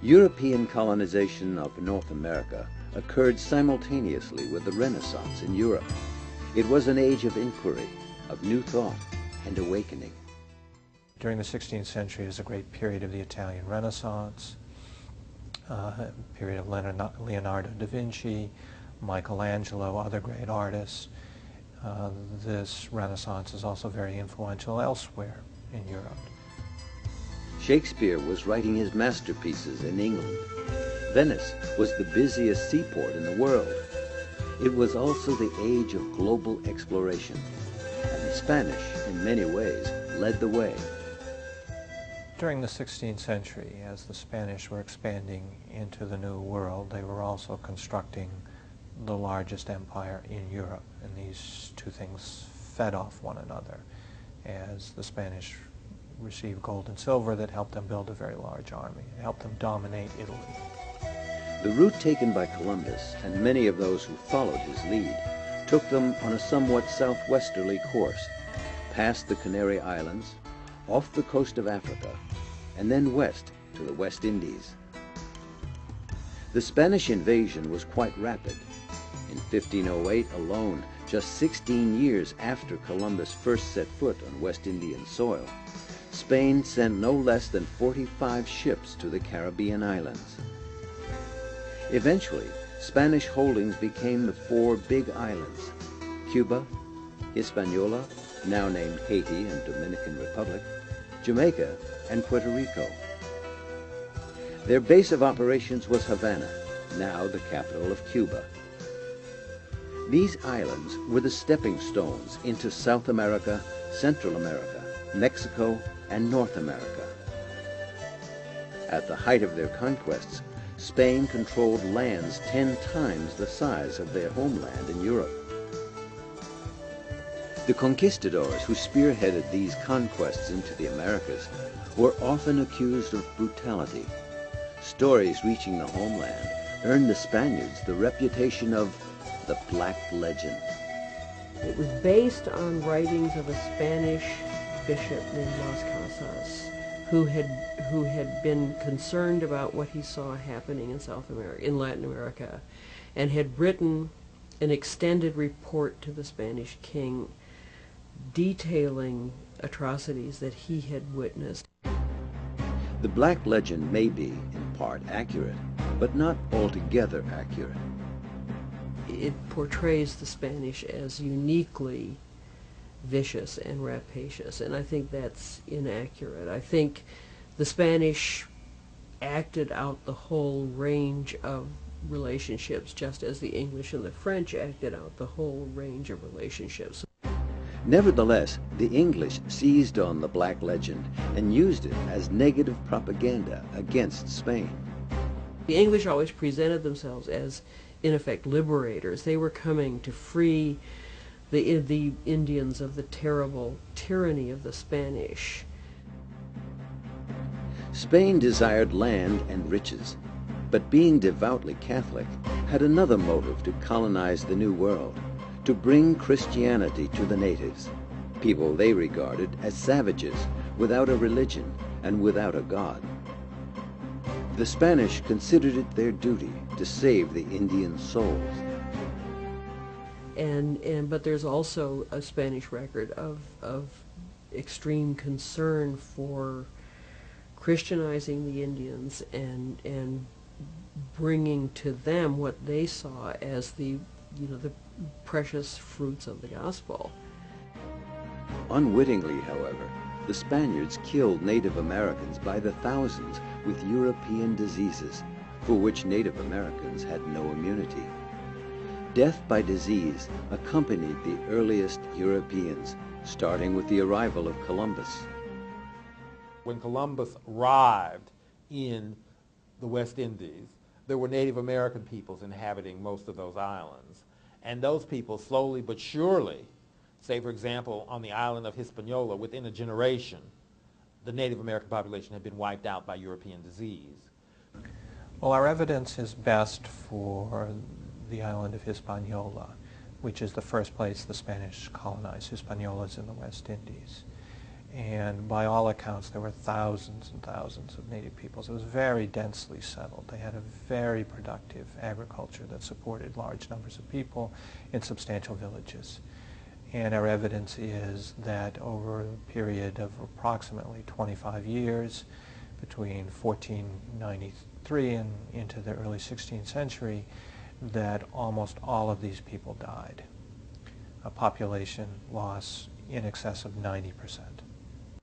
European colonization of North America occurred simultaneously with the Renaissance in Europe. It was an age of inquiry, of new thought and awakening. During the 16th century is a great period of the Italian Renaissance, period of Leonardo da Vinci, Michelangelo, other great artists. This Renaissance is also very influential elsewhere in Europe. Shakespeare was writing his masterpieces in England. Venice was the busiest seaport in the world. It was also the age of global exploration, and the Spanish, in many ways, led the way. During the 16th century, as the Spanish were expanding into the New World, they were also constructing the largest empire in Europe, and these two things fed off one another as the Spanish received gold and silver that helped them build a very large army, helped them dominate Italy. The route taken by Columbus, and many of those who followed his lead, took them on a somewhat southwesterly course, past the Canary Islands, off the coast of Africa, and then west to the West Indies. The Spanish invasion was quite rapid. In 1508 alone, just 16 years after Columbus first set foot on West Indian soil, Spain sent no less than 45 ships to the Caribbean islands. Eventually, Spanish holdings became the 4 big islands: Cuba, Hispaniola, now named Haiti and Dominican Republic, Jamaica, and Puerto Rico. Their base of operations was Havana, now the capital of Cuba. These islands were the stepping stones into South America, Central America, Mexico, and North America. At the height of their conquests, Spain controlled lands 10 times the size of their homeland in Europe. The conquistadors who spearheaded these conquests into the Americas were often accused of brutality. Stories reaching the homeland earned the Spaniards the reputation of the Black Legend. It was based on writings of a Spanish bishop named Las Casas, who had been concerned about what he saw happening in South America, in Latin America, and had written an extended report to the Spanish king detailing atrocities that he had witnessed. The Black Legend may be, in part, accurate, but not altogether accurate. It portrays the Spanish as uniquely vicious and rapacious, and I think that's inaccurate. I think the Spanish acted out the whole range of relationships, just as the English and the French acted out the whole range of relationships. Nevertheless, the English seized on the Black Legend and used it as negative propaganda against Spain. The English always presented themselves as, in effect, liberators. They were coming to free the Indians of the terrible tyranny of the Spanish. Spain desired land and riches, but being devoutly Catholic, had another motive to colonize the New World: to bring Christianity to the natives, people they regarded as savages, without a religion and without a god. The Spanish considered it their duty to save the Indian souls. But there's also a Spanish record of extreme concern for Christianizing the Indians and bringing to them what they saw as the precious fruits of the gospel. Unwittingly, however, the Spaniards killed Native Americans by the thousands with European diseases, for which Native Americans had no immunity. Death by disease accompanied the earliest Europeans, starting with the arrival of Columbus. When Columbus arrived in the West Indies, there were Native American peoples inhabiting most of those islands. And those people slowly but surely, say for example on the island of Hispaniola, within a generation, the Native American population had been wiped out by European disease. Well, our evidence is best for the island of Hispaniola, which is the first place the Spanish colonized. Hispaniola is in the West Indies. And by all accounts, there were thousands and thousands of native peoples. It was very densely settled. They had a very productive agriculture that supported large numbers of people in substantial villages. And our evidence is that over a period of approximately 25 years, between 1493 and into the early 16th century, that almost all of these people died. A population loss in excess of 90%.